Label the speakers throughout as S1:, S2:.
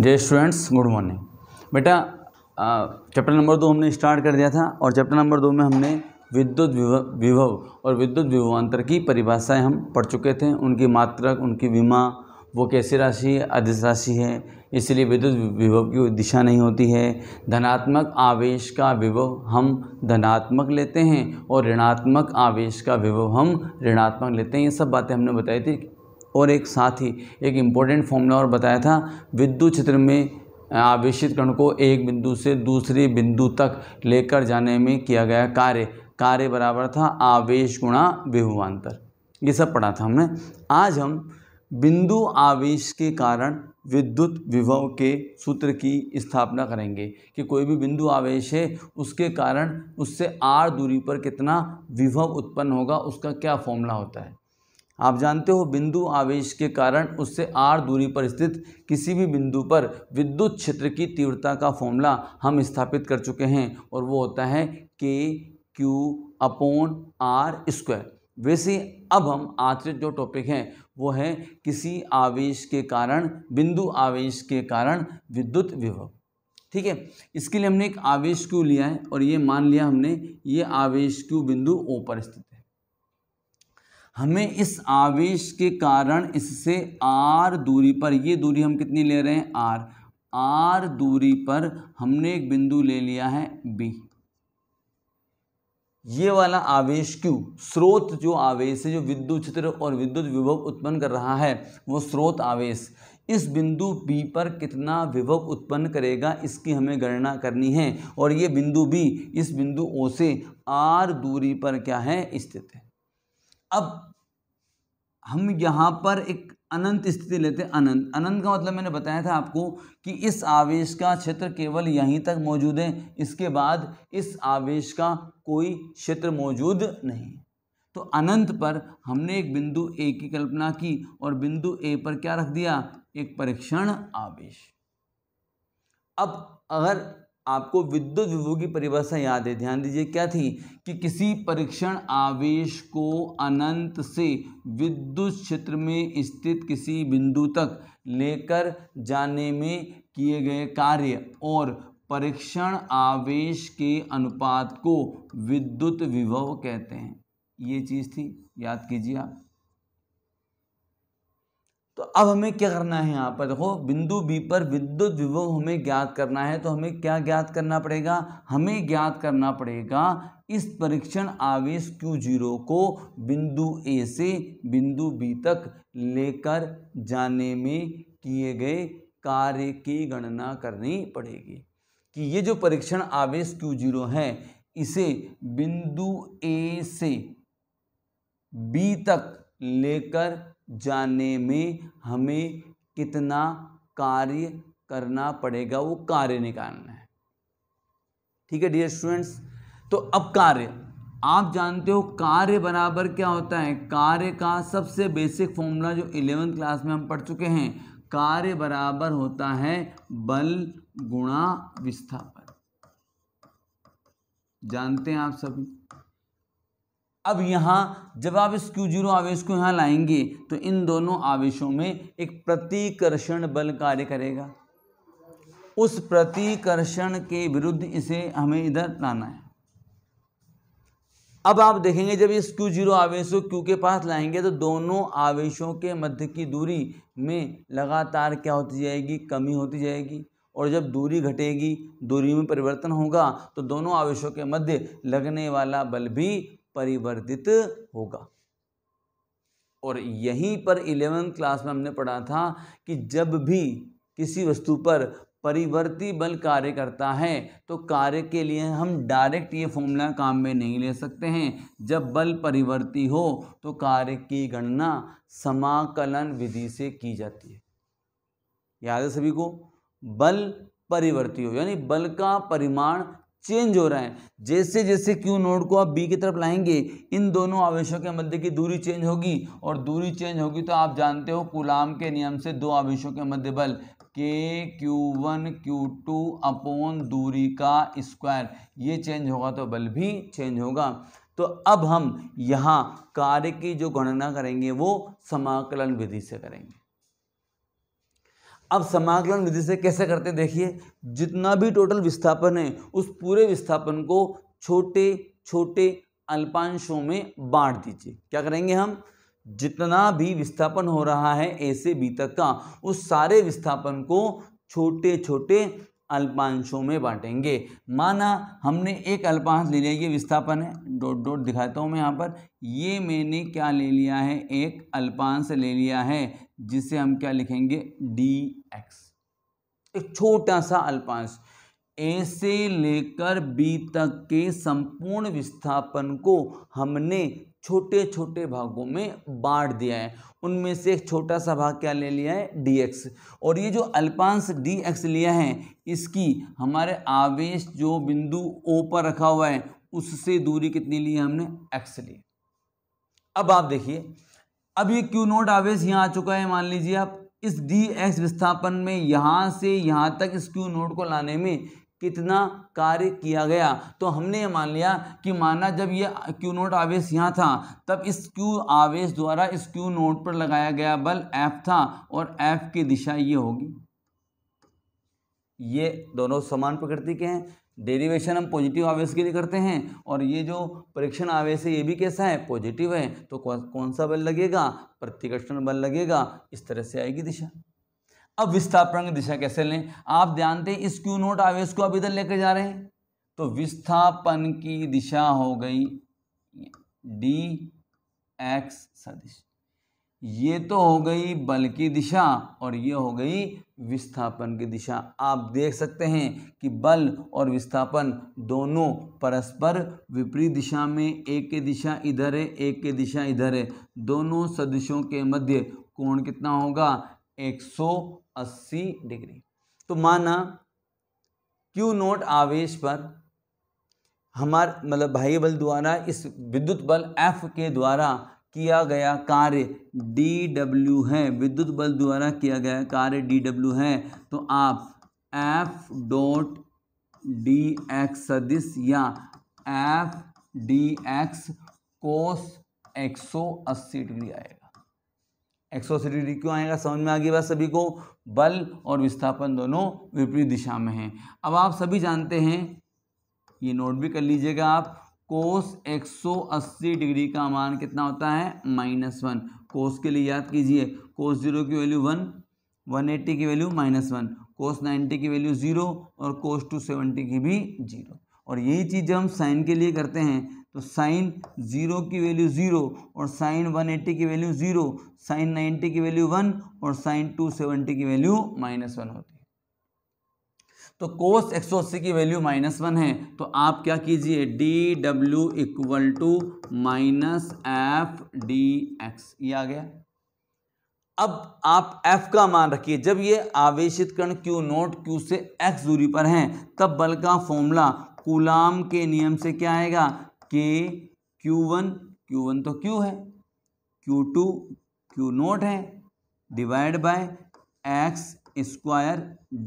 S1: जय students, good morning. बेटा chapter number 2 हमने स्टार्ट कर दिया था और चैप्टर नंबर 2 में हमने विद्युत विभव और विद्युत विभवांतर की परिभाषाएं हम पढ़ चुके थे। उनकी मात्रक, उनकी विमा, वो कैसी राशि है, अदिश राशि है, इसलिए विद्युत विभव की दिशा नहीं होती है। धनात्मक आवेश का विभव हम धनात्मक लेते हैं और ऋणात्मक आवेश का विभव हम ऋणात्मक लेते हैं। ये सब बातें हमने बताई थी। और एक साथ ही एक इम्पोर्टेंट फॉर्मूला और बताया था, विद्युत क्षेत्र में आवेशित कण को एक बिंदु से दूसरे बिंदु तक लेकर जाने में किया गया कार्य बराबर था आवेश गुणा विभवांतर। ये सब पढ़ा था हमने। आज हम बिंदु आवेश के कारण विद्युत विभव के सूत्र की स्थापना करेंगे कि कोई भी बिंदु आवेश है, उसके कारण उससे r दूरी पर कितना विभव उत्पन्न होगा, उसका क्या फॉर्मूला होता है। आप जानते हो, बिंदु आवेश के कारण उससे r दूरी पर स्थित किसी भी बिंदु पर विद्युत क्षेत्र की तीव्रता का फॉर्मूला हम स्थापित कर चुके हैं और वो होता है KQ/r²। वैसे अब हम आश्रित जो टॉपिक है वो है किसी आवेश के कारण, बिंदु आवेश के कारण विद्युत विभव। ठीक है, इसके लिए हमने एक आवेश Q लिया है और ये मान लिया हमने ये आवेश Q बिंदु O पर स्थित है। हमें इस आवेश के कारण इससे r दूरी पर, ये दूरी हम कितनी ले रहे हैं, r दूरी पर हमने एक बिंदु ले लिया है B। ये वाला आवेश Q, स्रोत जो आवेश है, जो विद्युत क्षेत्र और विद्युत विभव उत्पन्न कर रहा है, वो स्रोत आवेश इस बिंदु B पर कितना विभव उत्पन्न करेगा, इसकी हमें गणना करनी है। और ये बिंदु B इस बिंदु O से r दूरी पर क्या है, स्थित है। अब हम यहाँ पर एक अनंत स्थिति लेते हैं। अनंत का मतलब मैंने बताया था आपको कि इस आवेश का क्षेत्र केवल यहीं तक मौजूद है, इसके बाद इस आवेश का कोई क्षेत्र मौजूद नहीं है। तो अनंत पर हमने एक बिंदु A की कल्पना की और बिंदु A पर क्या रख दिया, एक परीक्षण आवेश। अब अगर आपको विद्युत विभव की परिभाषा याद है, ध्यान दीजिए क्या थी कि किसी परीक्षण आवेश को अनंत से विद्युत क्षेत्र में स्थित किसी बिंदु तक लेकर जाने में किए गए कार्य और परीक्षण आवेश के अनुपात को विद्युत विभव कहते हैं। ये चीज़ थी, याद कीजिए आप। तो अब हमें क्या करना है, यहाँ पर देखो, बिंदु B पर विद्युत विभव हमें ज्ञात करना है। तो हमें क्या ज्ञात करना पड़ेगा, हमें ज्ञात करना पड़ेगा इस परीक्षण आवेश Q0 को बिंदु A से बिंदु B तक लेकर जाने में किए गए कार्य की गणना करनी पड़ेगी कि ये जो परीक्षण आवेश Q0 है, इसे बिंदु A से B तक लेकर जाने में हमें कितना कार्य करना पड़ेगा, वो कार्य निकालना है। ठीक है डियर स्टूडेंट्स। तो अब कार्य, आप जानते हो कार्य बराबर क्या होता है। कार्य का सबसे बेसिक फॉर्मूला जो 11th क्लास में हम पढ़ चुके हैं, कार्य बराबर होता है बल गुणा विस्थापन। जानते हैं आप सभी। अब यहाँ जब आप इस Q0 आवेश को यहाँ लाएंगे तो इन दोनों आवेशों में एक प्रतिकर्षण बल कार्य करेगा। उस प्रतिकर्षण के विरुद्ध इसे हमें इधर लाना है। अब आप देखेंगे जब इस Q0 आवेश को Q के पास लाएंगे तो दोनों आवेशों के मध्य की दूरी में लगातार क्या होती जाएगी, कमी होती जाएगी। और जब दूरी घटेगी, दूरी में परिवर्तन होगा तो दोनों आवेशों के मध्य लगने वाला बल भी परिवर्तित होगा। और यहीं पर 11th क्लास में हमने पढ़ा था कि जब भी किसी वस्तु पर परिवर्ती बल कार्य करता है तो कार्य के लिए हम डायरेक्ट ये फॉर्मूला काम में नहीं ले सकते हैं। जब बल परिवर्ती हो तो कार्य की गणना समाकलन विधि से की जाती है। याद है सभी को, बल परिवर्ती हो यानी बल का परिमाण चेंज हो रहा है। जैसे जैसे Q नोड को आप B की तरफ लाएंगे, इन दोनों आवेशों के मध्य की दूरी चेंज होगी और दूरी चेंज होगी तो आप जानते हो कूलाम के नियम से दो आवेशों के मध्य बल KQ1 Q2 अपॉन दूरी का स्क्वायर, ये चेंज होगा तो बल भी चेंज होगा। तो अब हम यहाँ कार्य की जो गणना करेंगे वो समाकलन विधि से करेंगे। अब समाकलन विधि से कैसे करते हैं देखिए, जितना भी टोटल विस्थापन है उस पूरे विस्थापन को छोटे छोटे अल्पांशों में बांट दीजिए। क्या करेंगे हम, जितना भी विस्थापन हो रहा है ए से बी तक का, उस सारे विस्थापन को छोटे छोटे अल्पांशों में बांटेंगे। माना हमने एक अल्पांश ले लिया, ये विस्थापन है, डॉट डॉट दिखाता हूँ मैं यहाँ पर, ये मैंने क्या ले लिया है, एक अल्पांश ले लिया है जिसे हम क्या लिखेंगे, dx, एक छोटा सा अल्पांश। ए से लेकर बी तक के संपूर्ण विस्थापन को हमने छोटे छोटे भागों में बांट दिया है, उनमें से एक छोटा सा भाग क्या ले लिया है, dx। और ये जो अल्पांश dx लिया है, इसकी हमारे आवेश जो बिंदु O पर रखा हुआ है उससे दूरी कितनी ली है हमने, x ली। अब आप देखिए, अब ये Q नोट आवेश यहाँ आ चुका है, मान लीजिए आप इस dx विस्थापन में यहाँ से यहाँ तक इस Q नोट को लाने में कितना कार्य किया गया। तो हमने ये मान लिया कि माना जब ये Q नोट आवेश यहाँ था तब इस Q आवेश द्वारा इस Q नोट पर लगाया गया बल F था और F की दिशा ये होगी। ये दोनों समान प्रकृति के हैं। डेरिवेशन हम पॉजिटिव आवेश के लिए करते हैं और ये जो परीक्षण आवेश है ये भी कैसा है, पॉजिटिव है। तो कौन सा बल लगेगा, प्रतिकर्षण बल लगेगा। इस तरह से आएगी दिशा। अब विस्थापन की दिशा कैसे लें, आप ध्यान दें, इस Q नोट आवेश को आप इधर लेकर जा रहे हैं तो विस्थापन की दिशा हो गई dx सदिश। ये तो हो गई बल की दिशा और ये हो गई विस्थापन की दिशा। आप देख सकते हैं कि बल और विस्थापन दोनों परस्पर विपरीत दिशा में, एक की दिशा इधर है, एक की दिशा इधर है। दोनों सदिशों के मध्य कोण कितना होगा, 180 डिग्री। तो माना Q नोट आवेश पर हमारे मतलब बाह्य बल द्वारा इस विद्युत बल F के द्वारा किया गया कार्य dw है, विद्युत बल द्वारा किया गया कार्य dw है। तो आप F डॉट dx सदिश या F dx कोस 180 डिग्री आएगा। 180 डिग्री क्यों आएगा, समझ में आ गई बात सभी को। बल और विस्थापन दोनों विपरीत दिशा में हैं। अब आप सभी जानते हैं, ये नोट भी कर लीजिएगा आप, कोस 180 डिग्री का मान कितना होता है, -1। कोस के लिए याद कीजिए, कोस 0 की वैल्यू 1, 180 की वैल्यू -1, कोस 90 की वैल्यू 0 और कोस 270 की भी 0। और यही चीज़ जब हम साइन के लिए करते हैं तो साइन 0 की वैल्यू 0 और साइन 180 की वैल्यू 0, साइन 90 की वैल्यू 1 और साइन 270 की वैल्यू -1 होती है। तो कोस 180 की वैल्यू -1 है, तो आप क्या कीजिए, dw equal to -f dx, ये आ गया। अब आप f का मान रखिए। जब ये आवेशित कण Q नोट Q से x दूरी पर हैं तब बल का फॉर्मूला कूलाम के नियम से क्या आएगा, K Q1, Q1 तो Q है, Q2 Q नोट है, divide by x square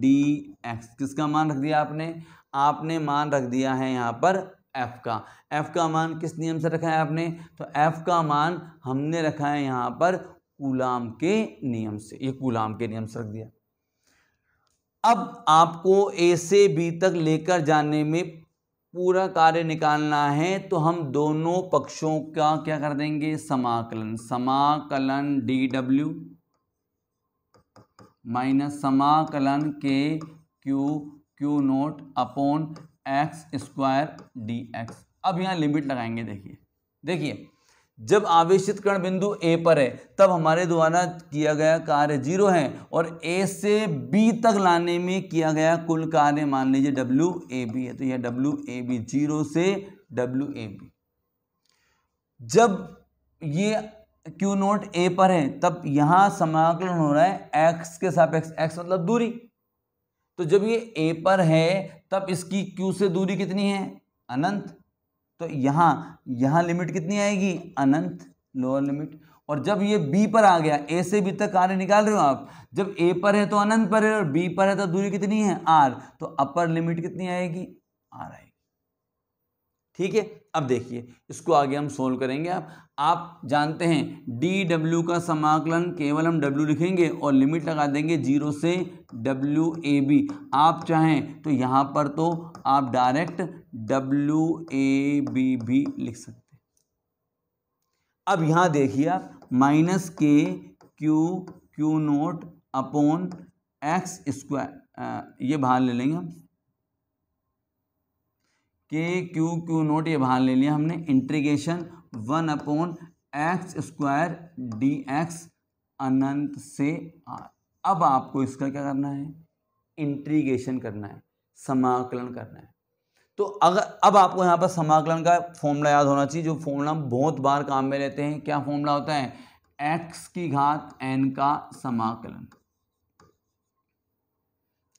S1: dx। किसका मान रख दिया आपने, आपने मान रख दिया है यहाँ पर f का। f का मान किस नियम से रखा है आपने, तो f का मान हमने रखा है यहाँ पर कूलाम के नियम से, ये कूलाम के नियम से रख दिया। अब आपको A से B तक लेकर जाने में पूरा कार्य निकालना है, तो हम दोनों पक्षों का क्या कर देंगे, समाकलन। समाकलन dw माइनस समाकलन के Q naught upon x square dx। अब यहाँ लिमिट लगाएंगे। देखिए जब आवेशित कण बिंदु A पर है तब हमारे द्वारा किया गया कार्य 0 है और A से B तक लाने में किया गया कुल कार्य मान लीजिए WAB है। तो यह WAB 0 से WAB। जब ये Q नोट A पर है तब यहाँ समाकलन हो रहा है x के सापेक्ष, x मतलब दूरी। तो जब ये A पर है तब इसकी Q से दूरी कितनी है, अनंत। तो यहाँ लिमिट कितनी आएगी, अनंत, लोअर लिमिट। और जब ये B पर आ गया, A से B तक कार्य निकाल रहे हो आप, जब A पर है तो अनंत पर है और B पर है तो दूरी कितनी है, R। तो अपर लिमिट कितनी आएगी, R आएगी। ठीक है। अब देखिए इसको आगे हम सोल्व करेंगे। आप जानते हैं डी डब्ल्यू का समाकलन केवल हम डब्ल्यू लिखेंगे और लिमिट लगा देंगे 0 से डब्ल्यू ए बी। आप चाहें तो यहाँ पर तो आप डायरेक्ट डब्ल्यू ए बी भी लिख सकते हैं। अब यहाँ देखिए आप माइनस के q naught upon x square, ये बाहर ले लेंगे हम, के क्यू नोट ये बाहर ले लिया हमने, integration 1 upon x square d x अनंत से आर। अब आपको इसका क्या करना है, इंटीग्रेशन करना है, समाकलन करना है। तो अगर अब आपको यहाँ पर समाकलन का फॉर्मूला याद होना चाहिए, जो फॉर्मूला हम बहुत बार काम में लेते हैं। क्या फॉर्मूला होता है, एक्स की घात एन का समाकलन।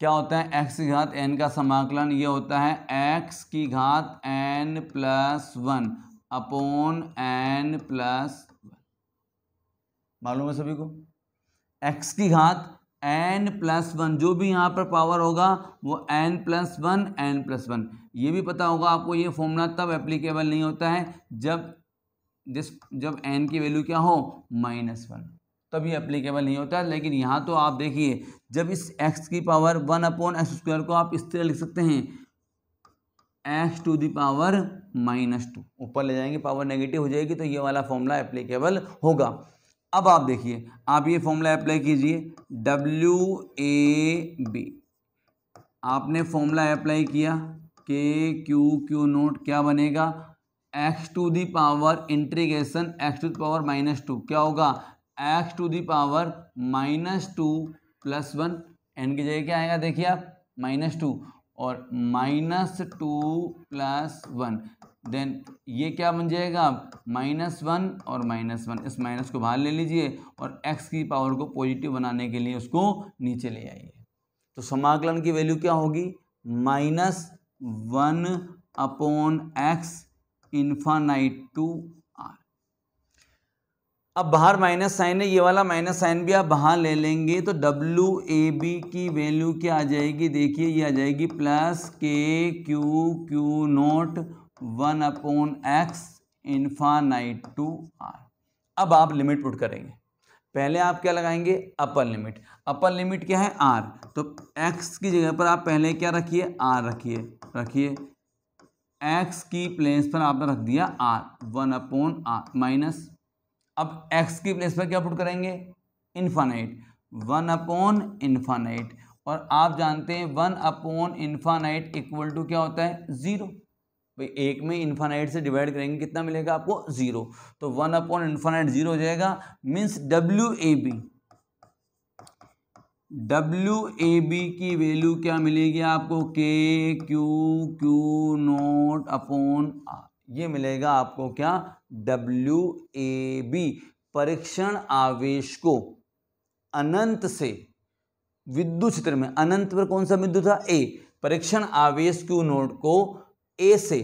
S1: क्या होता है एक्स की घात एन का समाकलन, ये होता है एक्स की घात n plus 1 upon n plus 1। मालूम है सभी को, एक्स की घात एन प्लस 1, जो भी यहाँ पर पावर होगा वो एन प्लस 1 एन प्लस 1। ये भी पता होगा आपको, ये फॉर्मूला तब एप्लीकेबल नहीं होता है जब एन की वैल्यू क्या हो -1, तभी एप्लीकेबल नहीं होता है। लेकिन यहाँ तो आप देखिए, जब इस x की पावर 1 अपॉन एक्स स्क्वायर को आप इस तरह लिख सकते हैं, x टू दी पावर -2, ऊपर ले जाएंगे पावर नेगेटिव हो जाएगी, तो ये वाला फॉर्मूला एप्लीकेबल होगा। अब आप देखिए, आप ये फॉर्मूला अप्लाई कीजिए, डब्ल्यू ए बी, आपने फॉर्मूला अप्लाई किया, के क्यू नोट क्या बनेगा, x to the power integration x to the power -2 क्या होगा, x to the power -2 plus 1, n की जगह क्या आएगा देखिए आप -2 और -2 प्लस 1, देन ये क्या बन जाएगा -1 और -1, इस माइनस को बाहर ले लीजिए और x की पावर को पॉजिटिव बनाने के लिए उसको नीचे ले आइए। तो समाकलन की वैल्यू क्या होगी, -1 upon x infinite to r. अब बाहर माइनस साइन है, ये वाला माइनस साइन भी आप बाहर ले लेंगे, तो डब्ल्यू ए बी की वैल्यू क्या आ जाएगी, देखिए ये आ जाएगी plus k q naught 1 upon x infinite to r. अब आप लिमिट पुट करेंगे, पहले आप क्या लगाएंगे, अपर लिमिट। अपर लिमिट क्या है, आर, तो एक्स की जगह पर आप पहले क्या रखिए, आर रखिए एक्स की प्लेस पर आपने रख दिया आर, 1 अपॉन आर माइनस, अब x की प्लेस पर क्या पुट करेंगे, इन्फानाइट, 1 अपॉन इन्फानाइट, और आप जानते हैं 1 अपॉन इन्फानाइट इक्वल टू क्या होता है, 0। भाई एक में इन्फानाइट से डिवाइड करेंगे कितना मिलेगा आपको, 0, तो 1 अपॉन इन्फानाइट 0 हो जाएगा, मीन्स डब्ल्यू ए बी की वैल्यू क्या मिलेगी आपको, के क्यू नोट अपॉन आर, ये मिलेगा आपको क्या, डब्ल्यू ए बी। परीक्षण आवेश को अनंत से विद्युत क्षेत्र में, अनंत पर कौन सा बिंदु था, ए, परीक्षण आवेश क्यू नोट को ए से,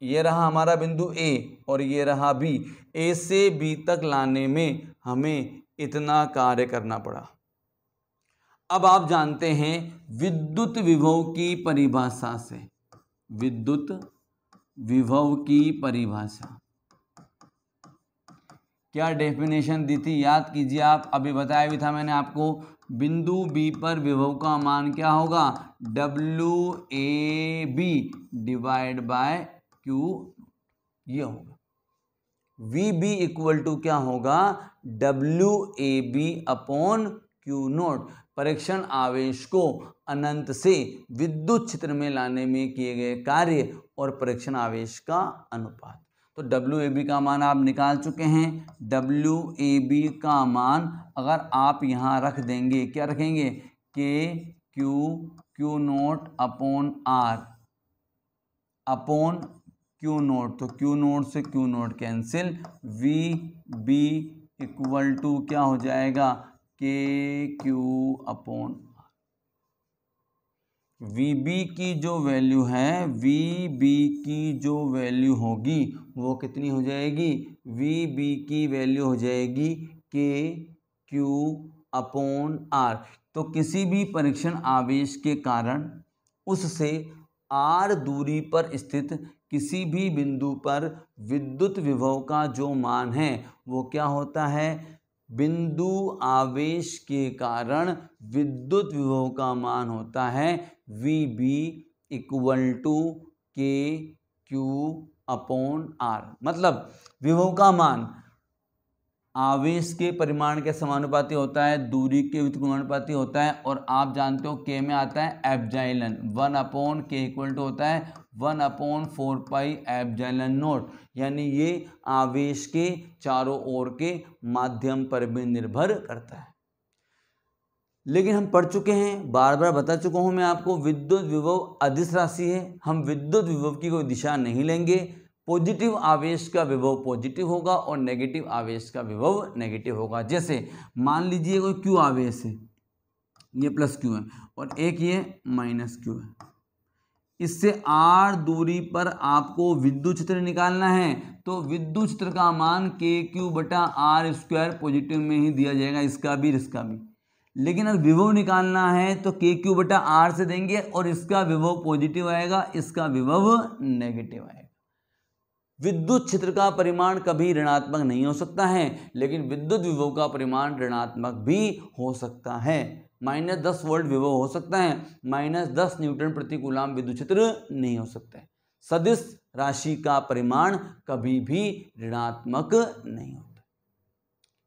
S1: ये रहा हमारा बिंदु ए और ये रहा बी, ए से बी तक लाने में हमें इतना कार्य करना पड़ा। अब आप जानते हैं विद्युत विभव की परिभाषा से, विद्युत विभव की परिभाषा क्या डेफिनेशन दी थी, याद कीजिए आप, अभी बताया भी था मैंने आपको, बिंदु बी पर विभव का मान क्या होगा, W A B divide by q, ये होगा वी बी इक्वल टू क्या होगा, W A B upon q naught. परीक्षण आवेश को अनंत से विद्युत क्षेत्र में लाने में किए गए कार्य और परीक्षण आवेश का अनुपात। तो डब्ल्यू ए बी का मान आप निकाल चुके हैं। डब्ल्यू ए बी का मान अगर आप यहाँ रख देंगे, क्या रखेंगे, k q naught upon r upon q naught, तो क्यू नोट से q naught cancel, V B equal to क्या हो जाएगा, k q upon r. V B की जो वैल्यू है, वी बी की जो वैल्यू होगी वो कितनी हो जाएगी, वी बी की वैल्यू हो जाएगी के क्यू अपॉन आर। तो किसी भी परीक्षण आवेश के कारण उससे आर दूरी पर स्थित किसी भी बिंदु पर विद्युत विभव का जो मान है वो क्या होता है, बिंदु आवेश के कारण विद्युत विभव का मान होता है VB equal to KQ upon R। मतलब विभव का मान आवेश के परिमाण के समानुपाती होता है, दूरी के व्युत्क्रमानुपाती होता है, और आप जानते हो K में आता है एप्सिलॉन, 1/K इक्वल टू होता है 1/4 एप्सिलॉन नॉट, यानी ये आवेश के चारों ओर के माध्यम पर भी निर्भर करता है। लेकिन हम पढ़ चुके हैं, बार बार बता चुका हूं मैं आपको, विद्युत विभव अदिश राशि है, हम विद्युत विभव की कोई दिशा नहीं लेंगे। पॉजिटिव आवेश का विभव पॉजिटिव होगा और नेगेटिव आवेश का विभव नेगेटिव होगा। जैसे मान लीजिए कोई Q आवेश है, ये प्लस Q है और एक ये माइनस Q है, इससे R दूरी पर आपको विद्युत क्षेत्र निकालना है, तो विद्युत क्षेत्र का मान KQ/R² पॉजिटिव में ही दिया जाएगा, इसका भी इसका भी। लेकिन अगर विभव निकालना है तो KQ/R से देंगे और इसका विभव पॉजिटिव आएगा, इसका विभव नेगेटिव आएगा। विद्युत क्षेत्र का परिमाण कभी ऋणात्मक नहीं हो सकता है, लेकिन विद्युत विभव का परिमाण ऋणात्मक भी हो सकता है। -10 वोल्ट विभव हो सकता है, -10 न्यूटन प्रति कूलाम विद्युत क्षेत्र नहीं हो सकता है। सदिश राशि का परिमाण कभी भी ऋणात्मक नहीं होता।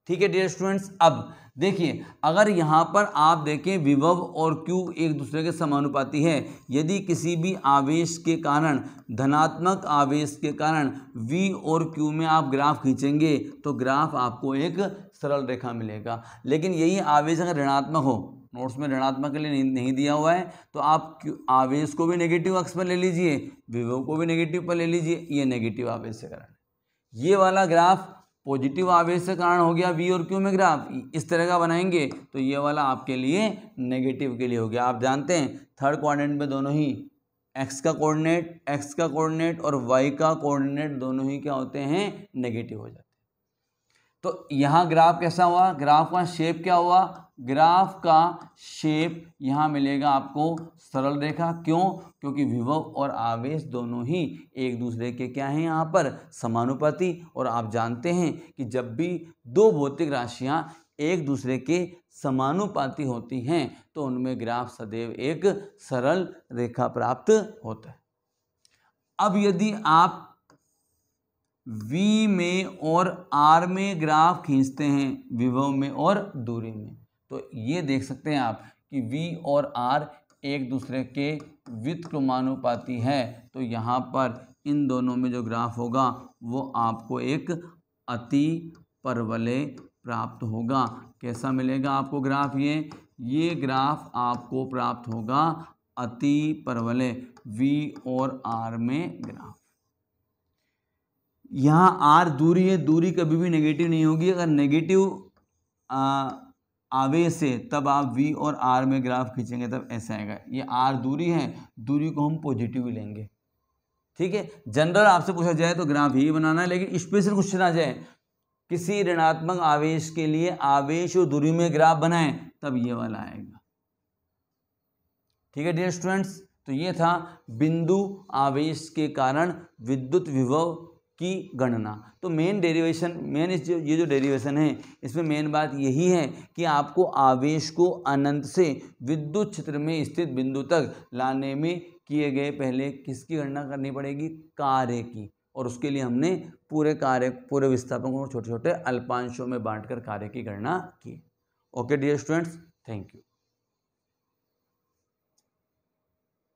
S1: ठीक है डियर स्टूडेंट्स, अब देखिए अगर यहाँ पर आप देखें विभव और Q एक दूसरे के समानुपाती है, यदि किसी भी आवेश के कारण, धनात्मक आवेश के कारण V और Q में आप ग्राफ खींचेंगे तो ग्राफ आपको एक सरल रेखा मिलेगा। लेकिन यही आवेश अगर ऋणात्मक हो, नोट्स में ऋणात्मक के लिए नहीं दिया हुआ है, तो आप आवेश को भी नेगेटिव अक्ष पर ले लीजिए, विभव को भी नेगेटिव पर ले लीजिए, ये नेगेटिव आवेश से कारण। ये वाला ग्राफ पॉजिटिव आवेश से कारण हो गया V और Q में ग्राफ, इस तरह का बनाएंगे तो ये वाला आपके लिए नेगेटिव के लिए हो गया। आप जानते हैं थर्ड क्वाड्रेंट में दोनों ही x का कोऑर्डिनेट और y का कोऑर्डिनेट दोनों ही क्या होते हैं, नेगेटिव हो जाते हैं। तो यहाँ ग्राफ कैसा हुआ, ग्राफ का शेप क्या हुआ, ग्राफ का शेप यहाँ मिलेगा आपको सरल रेखा। क्यों, क्योंकि विभव और आवेश दोनों ही एक दूसरे के क्या हैं, यहाँ पर समानुपाती। और आप जानते हैं कि जब भी दो भौतिक राशियाँ एक दूसरे के समानुपाती होती हैं तो उनमें ग्राफ सदैव एक सरल रेखा प्राप्त होता है। अब यदि आप V में और R में ग्राफ खींचते हैं, विभव में और दूरी में, तो ये देख सकते हैं आप कि V और R एक दूसरे के व्युत्क्रमानुपाती है। तो यहाँ पर इन दोनों में जो ग्राफ होगा वो आपको एक अति परवलय प्राप्त होगा। कैसा मिलेगा आपको ग्राफ, ये ग्राफ आपको प्राप्त होगा अति परवलय, V और R में ग्राफ। यहाँ R दूरी है, दूरी कभी भी नेगेटिव नहीं होगी। अगर नेगेटिव आवेश है तब आप V और R में ग्राफ खींचेंगे तब ऐसा आएगा। ये R दूरी है, दूरी को हम पॉजिटिव ही लेंगे। ठीक है, जनरल आपसे पूछा जाए तो ग्राफ ही बनाना है, लेकिन स्पेशल क्वेश्चन आ जाए किसी ऋणात्मक आवेश के लिए आवेश और दूरी में ग्राफ बनाएं तब ये वाला आएगा। ठीक है डियर स्टूडेंट्स, तो ये था बिंदु आवेश के कारण विद्युत विभव की गणना। तो मेन ये जो डेरिवेशन है इसमें मेन बात यही है कि आपको आवेश को अनंत से विद्युत क्षेत्र में स्थित बिंदु तक लाने में किए गए पहले किसकी गणना करनी पड़ेगी, कार्य की। और उसके लिए हमने पूरे विस्थापन को छोटे छोटे अल्पांशों में बांटकर कार्य की गणना की। Okay dear students, thank you.